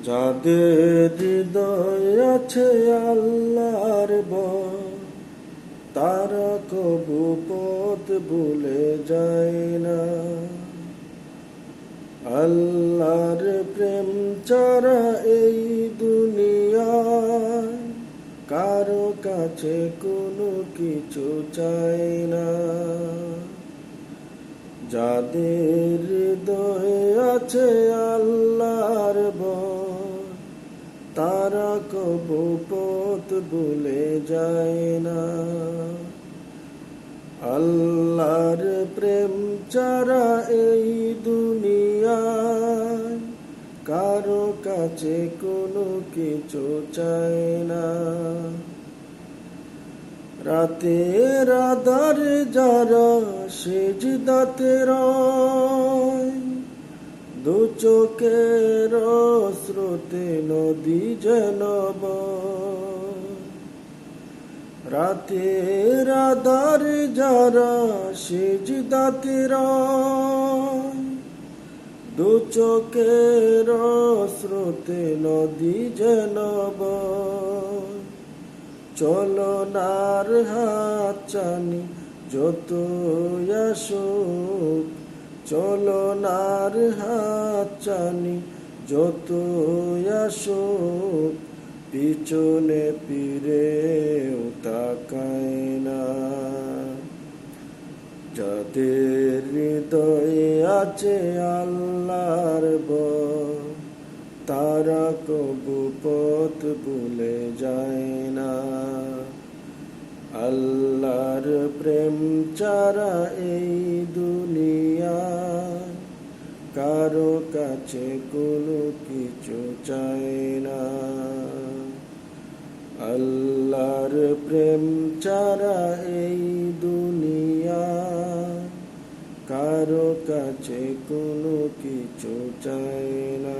যাদের হৃদয় আছে আল্লাহর ভয়, তারা কবু পথ ভুলে যায় না। আল্লাহর প্রেম ছাড়া এই দুনিয়ায় কারো কাছে কোনো কিছু চাই না। যাদের হৃদয়ে আছে আল্লাহর ভয়, তারা কবু পথ ভুলে যায় না। আল্লাহর প্রেম ছাড়া এই দুনিয়ায় কারো কাছে কোনো কিছু চায় না। রাতের আঁধারে যারা সিজদাতে রয়, দু চোখের স্রোতে নদী যেন বয়। রাতের আঁধারে যারা সিজদাতে রয়, দু চোখের স্রোতে নদী যেন বয়। চলনার হাত চানি যত আসুক, চলনার হাত চানি যত আসুক, পিছনে ফিরেও তাকায় না। যাদের হৃদয়ে আছে আল্লাহর ভয়, তারা কবু পথ ভুলে যায় না। আল্লাহর প্রেম ছাড়া এই দুনিয়ায় কারো কাছে কোনো কিছু চায় না। আল্লাহর প্রেম ছাড়া এই দুনিয়ায় কারো কাছে কোনো কিছু চায় না।